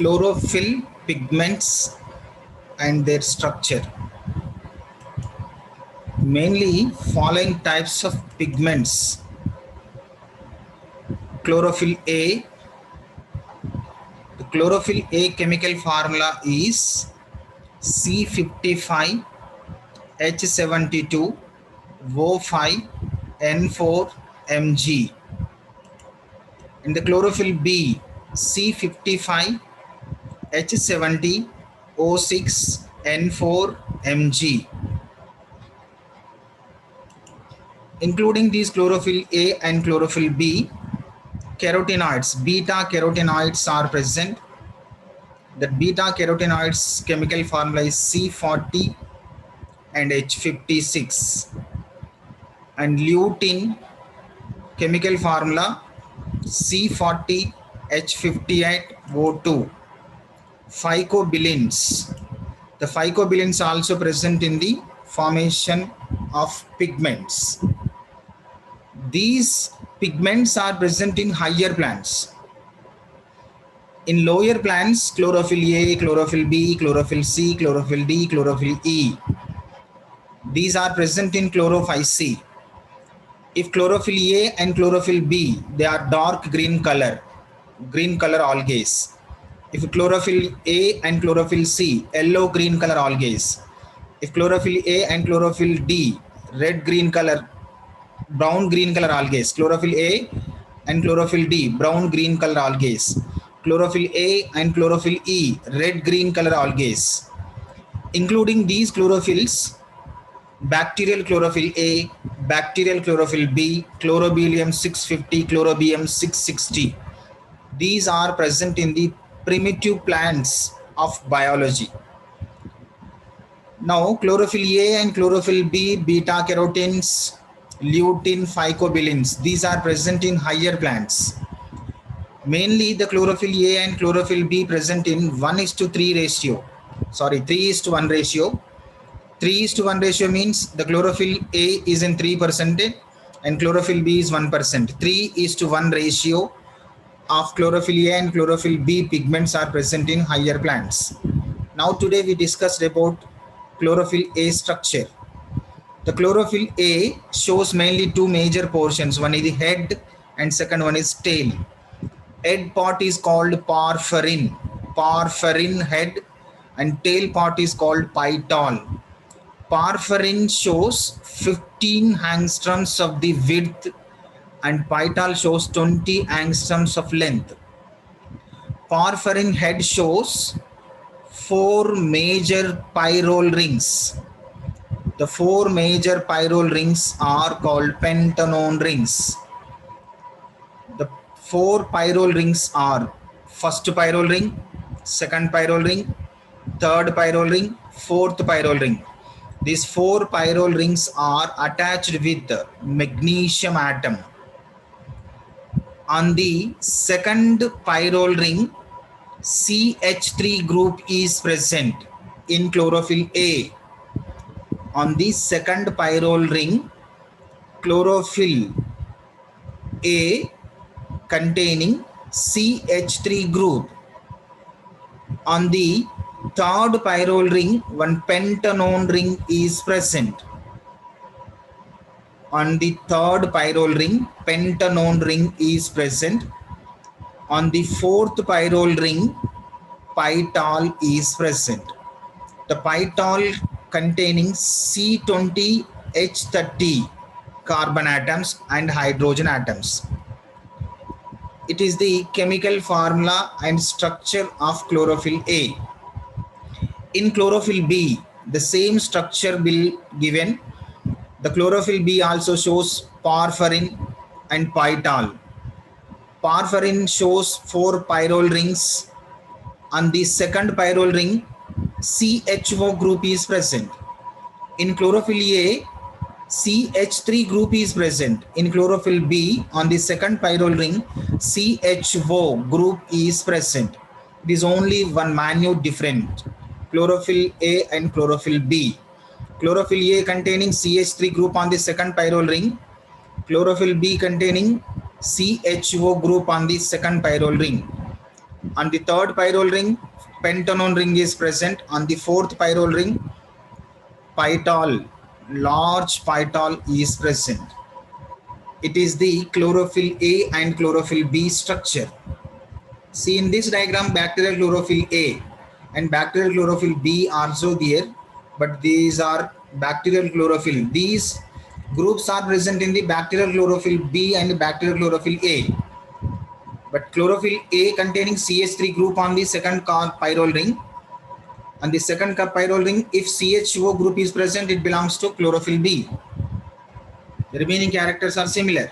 chlorophyll pigments and their structure. Mainly following types of pigments. Chlorophyll A. The chlorophyll A chemical formula is C55 H72 O5 N4 Mg. In the chlorophyll B, C55 H70 O6 N4 Mg. Including these chlorophyll A and chlorophyll B, carotenoids, beta carotenoids are present. The beta carotenoids chemical formula is C40 and H56. And lutein chemical formula C40 H58 O2. Phycobilins. The phycobilins are also present in the formation of pigments. These pigments are present in higher plants. In lower plants, chlorophyll A, chlorophyll B, chlorophyll C, chlorophyll D, chlorophyll E. These are present in chlorophyce. If chlorophyll A and chlorophyll B, they are dark green color algae. If chlorophyll A and chlorophyll C, yellow green color algae. If chlorophyll A and chlorophyll D, red green color, brown green color algae. Chlorophyll A and chlorophyll D, brown green color algae. Chlorophyll A and chlorophyll E, red green color algae. Including these chlorophylls, bacterial chlorophyll A, bacterial chlorophyll B, chlorobelium 650, chlorobium 660. These are present in the primitive plants of biology. Now, chlorophyll A and chlorophyll B, beta carotenes, lutein, phycobilins, these are present in higher plants. Mainly the chlorophyll A and chlorophyll B present in 1:3 ratio. 3:1 ratio. 3:1 ratio means the chlorophyll A is in 3% and chlorophyll B is 1%. 3:1 ratio of chlorophyll A and chlorophyll B pigments are present in higher plants. Now today we discussed about chlorophyll A structure. The chlorophyll A shows mainly two major portions. One is the head and second one is tail. Head part is called porphyrin head, and tail part is called pytol. Porphyrin shows 15 angstroms of the width and pytol shows 20 angstroms of length. Porphyrin head shows 4 major pyrrole rings. The 4 major pyrrole rings are called pentanone rings. The 4 pyrrole rings are first pyrrole ring, second pyrrole ring, third pyrrole ring, fourth pyrrole ring. These 4 pyrrole rings are attached with magnesium atom. On the second pyrrole ring, CH3 group is present in chlorophyll A. On the second pyrrole ring, chlorophyll A containing CH3 group. On the third pyrrole ring, one pentanone ring is present. On the third pyrrole ring, pentanone ring is present. On the fourth pyrrole ring, pytol is present. The pytol containing C20H30 carbon atoms and hydrogen atoms. It is the chemical formula and structure of chlorophyll A. In chlorophyll B, the same structure will given. The chlorophyll B also shows porphyrin and pytol. Porphyrin shows 4 pyrrole rings. On the second pyrrole ring, CHO group is present. In chlorophyll A, CH3 group is present. In chlorophyll B, on the second pyrrole ring, CHO group is present. It is only one minute different. Chlorophyll A and chlorophyll B. Chlorophyll A containing CH3 group on the second pyrrole ring. Chlorophyll B containing CHO group on the second pyrrole ring. On the third pyrrole ring, pentanone ring is present. On the fourth pyrrole ring, pitol, large pitol is present. It is the chlorophyll A and chlorophyll B structure. See in this diagram, bacterial chlorophyll A and bacterial chlorophyll B are also there, but these are bacterial chlorophyll. These groups are present in the bacterial chlorophyll B and bacterial chlorophyll A. But chlorophyll A containing CH3 group on the second pyrrole ring. On the second pyrrole ring, if CHO group is present, it belongs to chlorophyll B. The remaining characters are similar.